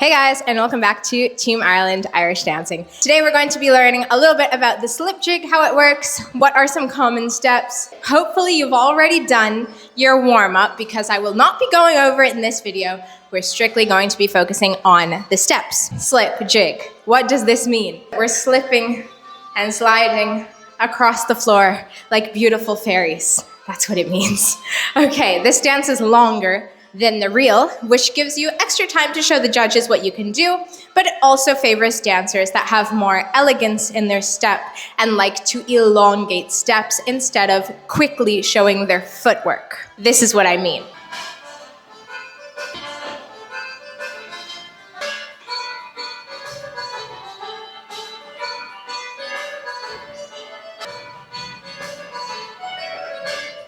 Hey guys, and welcome back to Team Ireland Irish Dancing. Today we're going to be learning a little bit about the slip jig, how it works, what are some common steps. Hopefully you've already done your warm-up because I will not be going over it in this video. We're strictly going to be focusing on the steps. Slip jig. What does this mean? We're slipping and sliding across the floor like beautiful fairies. That's what it means. Okay, this dance is longer than the reel, which gives you extra time to show the judges what you can do, but it also favors dancers that have more elegance in their step and like to elongate steps instead of quickly showing their footwork. This is what I mean.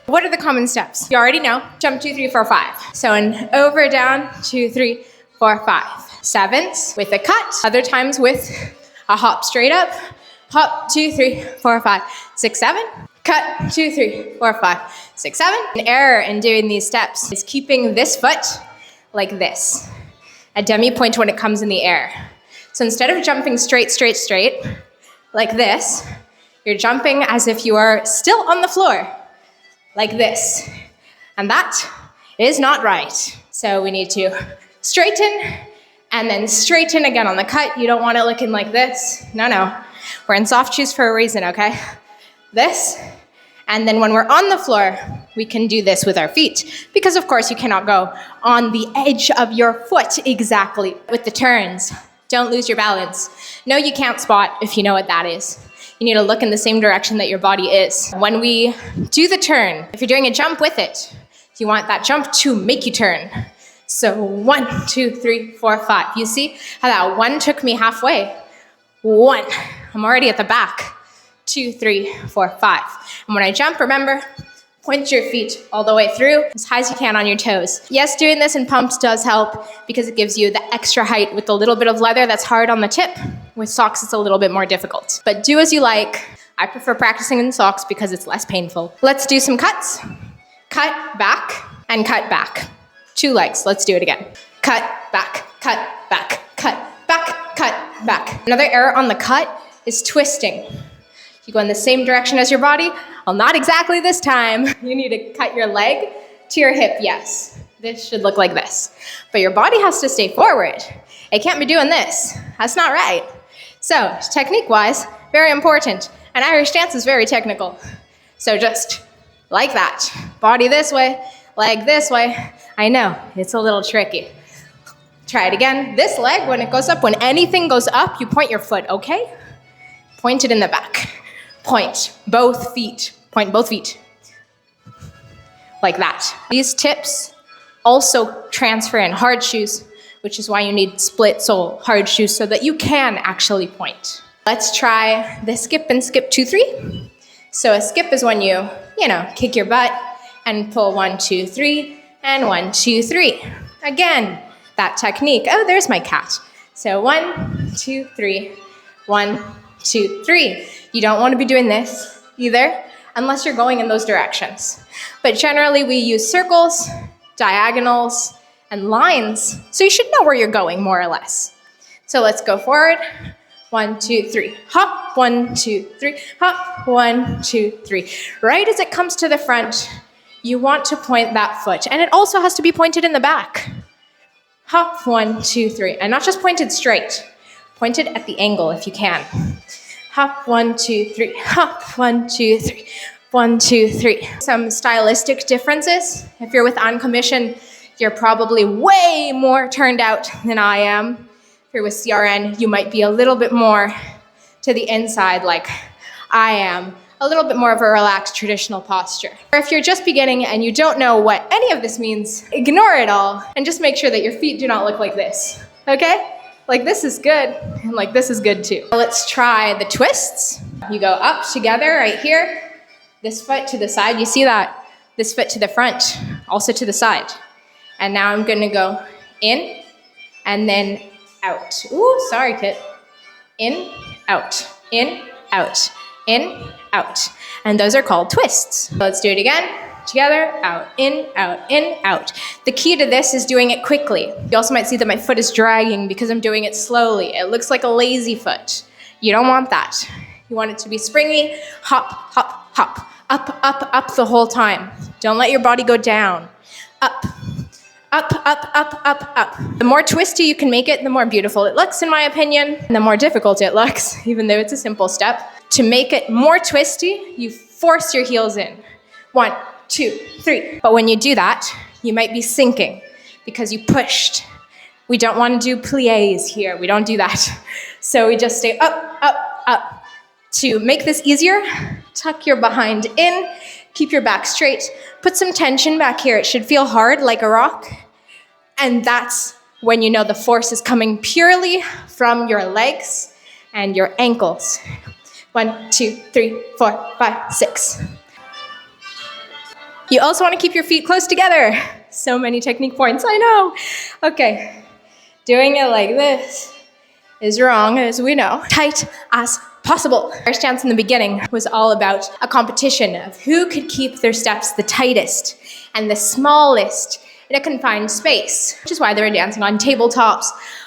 What are the common steps? You already know. Jump 2, 3, 4, 5. So an over, down, 2, 3, 4, 5. Sevens with a cut. Other times with a hop straight up. Hop, 2, 3, 4, 5, 6, 7. Cut, 2, 3, 4, 5, 6, 7. An error in doing these steps is keeping this foot like this. A demi-point when it comes in the air. So instead of jumping straight, like this, you're jumping as if you are still on the floor. Like this. And that is not right. So we need to straighten and then straighten again on the cut. You don't want it looking like this. No. We're in soft shoes for a reason, okay? This. And then when we're on the floor, we can do this with our feet. Because of course you cannot go on the edge of your foot exactly with the turns. Don't lose your balance. No, you can't spot if you know what that is. You need to look in the same direction that your body is. When we do the turn, if you're doing a jump with it, you want that jump to make you turn. So 1, 2, 3, 4, 5. You see how that 1 took me halfway? 1. I'm already at the back. 2, 3, 4, 5. And when I jump, remember, point your feet all the way through as high as you can on your toes. Yes, doing this in pumps does help because it gives you the extra height with a little bit of leather that's hard on the tip. With socks, it's a little bit more difficult. But do as you like. I prefer practicing in socks because it's less painful. Let's do some cuts. Cut back and cut back. 2 legs. Let's do it again. Cut back, cut back, cut back, cut back. Another error on the cut is twisting. You go in the same direction as your body. Well, not exactly this time. You need to cut your leg to your hip, yes. This should look like this. But your body has to stay forward. It can't be doing this. That's not right. So, technique-wise, very important. And Irish dance is very technical. So just like that. Body this way, leg this way. I know, it's a little tricky. Try it again. This leg, when it goes up, when anything goes up, you point your foot, okay? Point it in the back. Point both feet. Point both feet. Like that. These tips also transfer in hard shoes, which is why you need split sole hard shoes so that you can actually point. Let's try the skip and skip 2, 3. So a skip is when you kick your butt and pull 1, 2, 3, and 1, 2, 3. Again, that technique. Oh, there's my cat. So 1, 2, 3, 1, 2, 3. You don't want to be doing this either unless you're going in those directions. But generally we use circles, diagonals, and lines, so you should know where you're going more or less. So let's go forward. 1, 2, 3. Hop, 1, 2, 3. Hop, 1, 2, 3. Right as it comes to the front, you want to point that foot, and it also has to be pointed in the back. Hop, 1, 2, 3. And not just pointed straight. Pointed at the angle if you can. Hop, 1, 2, 3. Hop, 1, 2, 3. 1, 2, 3. Some stylistic differences. If you're with On Commission, you're probably way more turned out than I am. If you're with CRN, you might be a little bit more to the inside like I am. A little bit more of a relaxed traditional posture. Or if you're just beginning and you don't know what any of this means, ignore it all and just make sure that your feet do not look like this, okay? Like this is good, and like this is good too. Let's try the twists. You go up together right here. This foot to the side, you see that? This foot to the front, also to the side. And now I'm gonna go in, and then out. Ooh, sorry, Kit. In, out, in, out, in, out. And those are called twists. Let's do it again. together, out, in, out. The key to this is doing it quickly. You also might see that my foot is dragging because I'm doing it slowly. It looks like a lazy foot. You don't want that. You want it to be springy, hop, hop, hop, up the whole time. Don't let your body go down. Up. The more twisty you can make it, the more beautiful it looks, in my opinion, and the more difficult it looks, even though it's a simple step. To make it more twisty, you force your heels in. 1, 2, 3. But when you do that, you might be sinking because you pushed. We don't want to do pliés here. We don't do that. So we just stay up. To make this easier, tuck your behind in, keep your back straight, put some tension back here. It should feel hard like a rock. And that's when you know the force is coming purely from your legs and your ankles. 1, 2, 3, 4, 5, 6. You also want to keep your feet close together. So many technique points, I know. Okay, doing it like this is wrong, as we know. Tight as possible. Our stance in the beginning was all about a competition of who could keep their steps the tightest and the smallest in a confined space, which is why they were dancing on tabletops,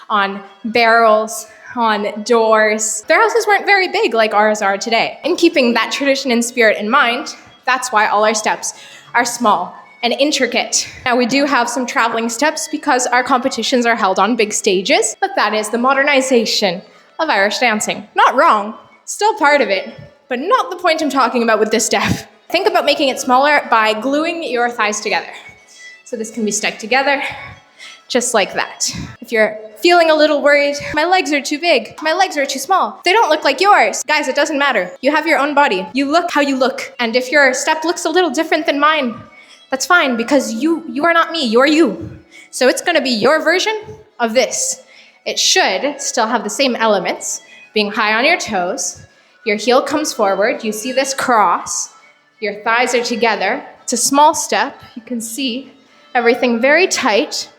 on barrels, on doors. Their houses weren't very big like ours are today. In keeping that tradition and spirit in mind, that's why all our steps are small and intricate. Now, we do have some traveling steps because our competitions are held on big stages, but that is the modernization of Irish dancing. Not wrong, still part of it, but not the point I'm talking about with this step. Think about making it smaller by gluing your thighs together. So this can be stuck together, just like that. If you're feeling a little worried, my legs are too big, my legs are too small, they don't look like yours. Guys, it doesn't matter. You have your own body. You look how you look. And if your step looks a little different than mine, that's fine, because you are not me, you're you. So it's gonna be your version of this. It should still have the same elements, being high on your toes, your heel comes forward, you see this cross, your thighs are together. It's a small step, you can see everything very tight,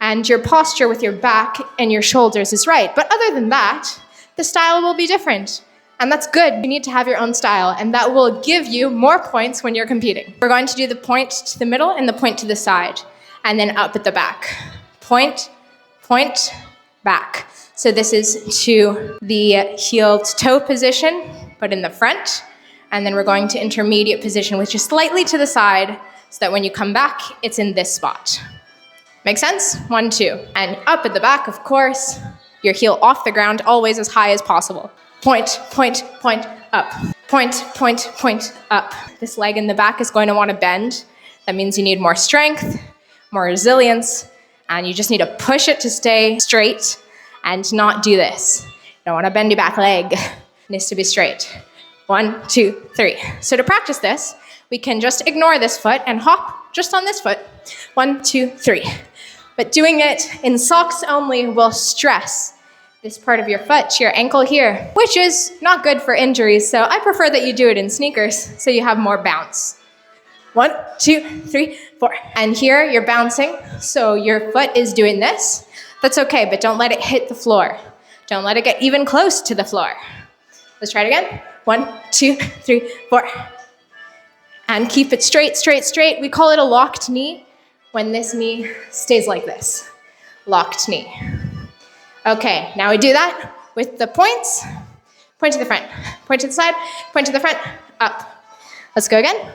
and your posture with your back and your shoulders is right. But other than that, the style will be different. And that's good. You need to have your own style, and that will give you more points when you're competing. We're going to do the point to the middle and the point to the side, and then up at the back. Point, point, back. So this is to the heeled toe position, but in the front. And then we're going to intermediate position, which is slightly to the side, so that when you come back, it's in this spot. Make sense? 1, 2. And up at the back, of course, your heel off the ground, always as high as possible. Point, point, point, up. Point, point, point, up. This leg in the back is going to want to bend. That means you need more strength, more resilience, and you just need to push it to stay straight and not do this. You don't want to bend your back leg. It needs to be straight. 1, 2, 3. So to practice this, we can just ignore this foot and hop just on this foot. 1, 2, 3. But doing it in socks only will stress this part of your foot, your ankle here, which is not good for injuries. So I prefer that you do it in sneakers so you have more bounce. 1, 2, 3, 4. And here you're bouncing, so your foot is doing this. That's okay, but don't let it hit the floor. Don't let it get even close to the floor. Let's try it again. 1, 2, 3, 4. And keep it straight, straight, straight. We call it a locked knee when this knee stays like this. Locked knee. Okay, now we do that with the points. Point to the front, point to the side, point to the front, up. Let's go again.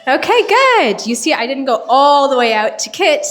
Okay, good. You see, I didn't go all the way out to Kit.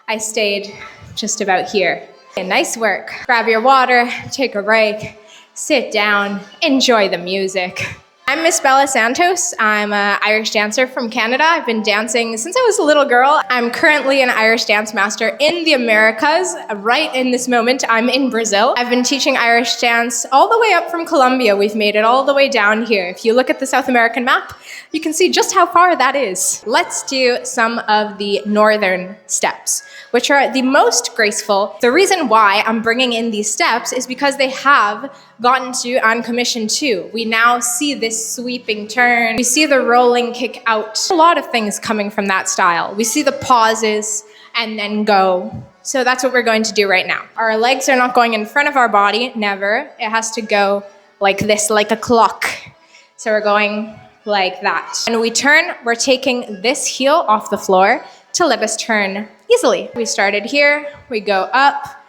I stayed just about here. Okay, nice work. Grab your water, take a break, sit down, enjoy the music. I'm Miss Bella Santos. I'm an Irish dancer from Canada. I've been dancing since I was a little girl. I'm currently an Irish dance master in the Americas. Right in this moment, I'm in Brazil. I've been teaching Irish dance all the way up from Colombia. We've made it all the way down here. If you look at the South American map, you can see just how far that is. Let's do some of the northern steps, which are the most graceful. The reason why I'm bringing in these steps is because they have gotten to on commission 2. We now see this sweeping turn. We see the rolling kick out. A lot of things coming from that style. We see the pauses and then go. So that's what we're going to do right now. Our legs are not going in front of our body, never. It has to go like this, like a clock. So we're going like that. When we turn, we're taking this heel off the floor to let us turn easily. We started here, we go up.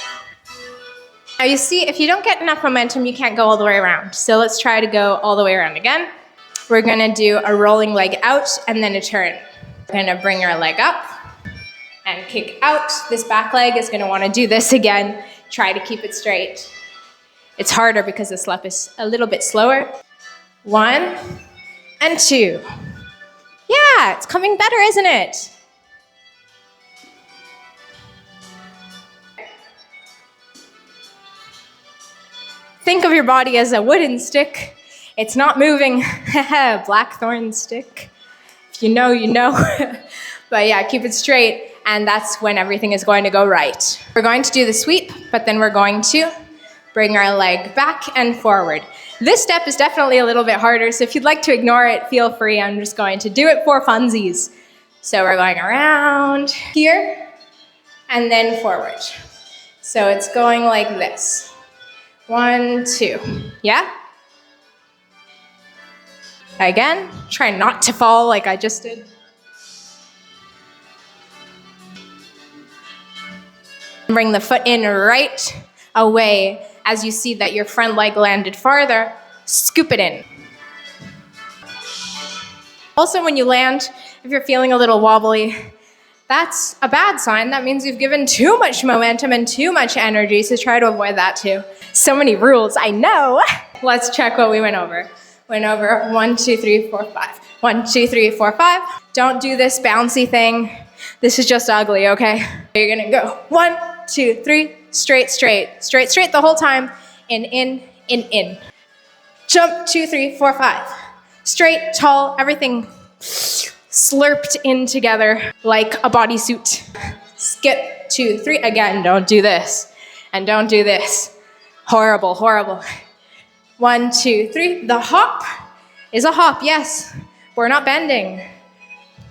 Now you see, if you don't get enough momentum, you can't go all the way around. So let's try to go all the way around again. We're gonna do a rolling leg out and then a turn. We're gonna bring our leg up and kick out. This back leg is gonna wanna do this again. Try to keep it straight. It's harder because the step is a little bit slower. 1 and 2. Yeah, it's coming better, isn't it? Think of your body as a wooden stick. It's not moving. Blackthorn stick. If you know, you know. But yeah, keep it straight, and that's when everything is going to go right. We're going to do the sweep, but then we're going to bring our leg back and forward. This step is definitely a little bit harder, so if you'd like to ignore it, feel free. I'm just going to do it for funsies. So we're going around here, and then forward. So it's going like this. 1, 2. Yeah? Again, try not to fall like I just did. Bring the foot in right away. As you see that your front leg landed farther, scoop it in. Also, when you land, if you're feeling a little wobbly, that's a bad sign. That means you've given too much momentum and too much energy, so try to avoid that too. So many rules, I know. Let's check what we went over. Went over 1, 2, 3, 4, 5. 1, 2, 3, 4, 5. Don't do this bouncy thing. This is just ugly, okay? You're gonna go 1, 2, 3, straight, straight, straight, straight the whole time. In. Jump, 2, 3, 4, 5. Straight, tall, everything slurped in together like a bodysuit. Skip, 2, 3. Again, don't do this. And don't do this. Horrible, horrible. 1, 2, 3. The hop is a hop, yes. We're not bending.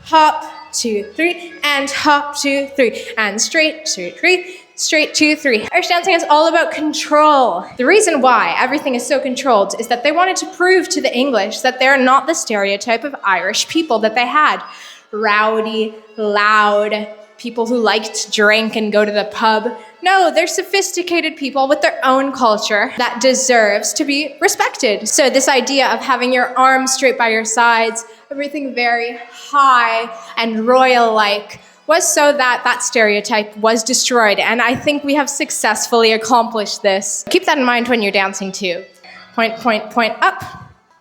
Hop, 2, 3, and hop, 2, 3, and straight, 2, 3, straight, 2, 3. Irish dancing is all about control. The reason why everything is so controlled is that they wanted to prove to the English that they're not the stereotype of Irish people that they had. Rowdy, loud, people who liked to drink and go to the pub. No, they're sophisticated people with their own culture that deserves to be respected. So this idea of having your arms straight by your sides, everything very high and royal-like, was so that that stereotype was destroyed. And I think we have successfully accomplished this. Keep that in mind when you're dancing too. Point, point, point, up.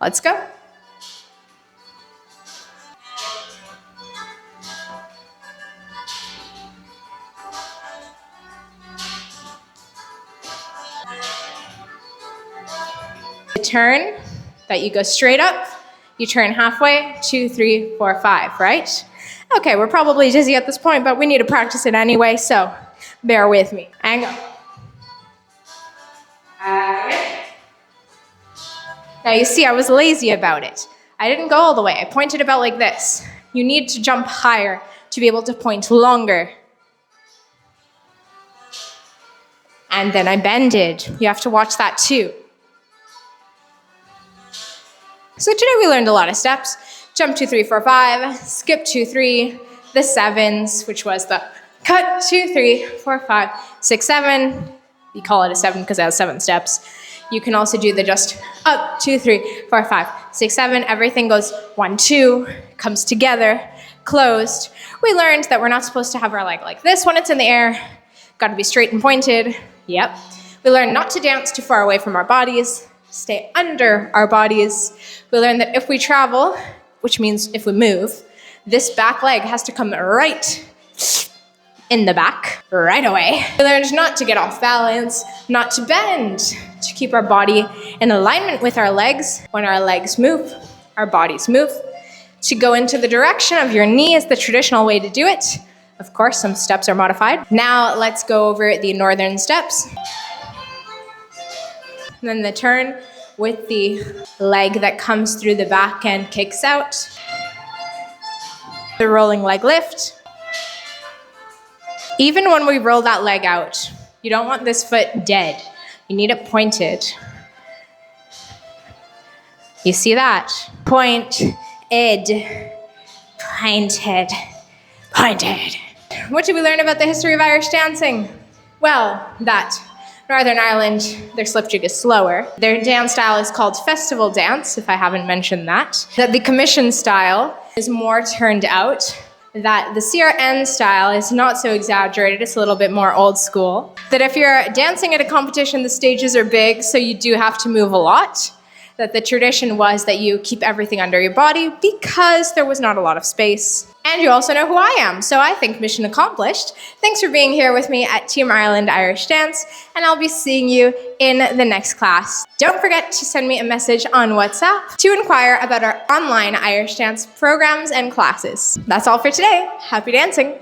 Let's go. Turn, that you go straight up, you turn halfway, 2, 3, 4, 5, right? Okay, we're probably dizzy at this point, but we need to practice it anyway, so bear with me. And go. Now you see, I was lazy about it. I didn't go all the way. I pointed about like this. You need to jump higher to be able to point longer. And then I bended. You have to watch that too. So today we learned a lot of steps. Jump 2, 3, 4, 5, skip 2, 3, the 7s, which was the cut 2, 3, 4, 5, 6, 7. We call it a 7 because it has 7 steps. You can also do the just up 2, 3, 4, 5, 6, 7. Everything goes 1, 2, comes together, closed. We learned that we're not supposed to have our leg like this when it's in the air. Got to be straight and pointed. Yep. We learned not to dance too far away from our bodies. Stay under our bodies. We learned that if we travel, which means if we move, this back leg has to come right in the back, right away. We learned not to get off balance, not to bend, to keep our body in alignment with our legs. When our legs move, our bodies move. To go into the direction of your knee is the traditional way to do it. Of course, some steps are modified. Now let's go over the northern steps. And then the turn with the leg that comes through the back and kicks out. The rolling leg lift. Even when we roll that leg out, you don't want this foot dead. You need it pointed. You see that? Pointed, pointed, pointed. What did we learn about the history of Irish dancing? Well, that Northern Ireland, their slip jig is slower. Their dance style is called festival dance, if I haven't mentioned that. That the commission style is more turned out. That the CRN style is not so exaggerated, it's a little bit more old school. That if you're dancing at a competition, the stages are big, so you do have to move a lot. That the tradition was that you keep everything under your body because there was not a lot of space. And you also know who I am, so I think mission accomplished. Thanks for being here with me at Team Ireland Irish Dance, and I'll be seeing you in the next class. Don't forget to send me a message on WhatsApp to inquire about our online Irish dance programs and classes. That's all for today. Happy dancing!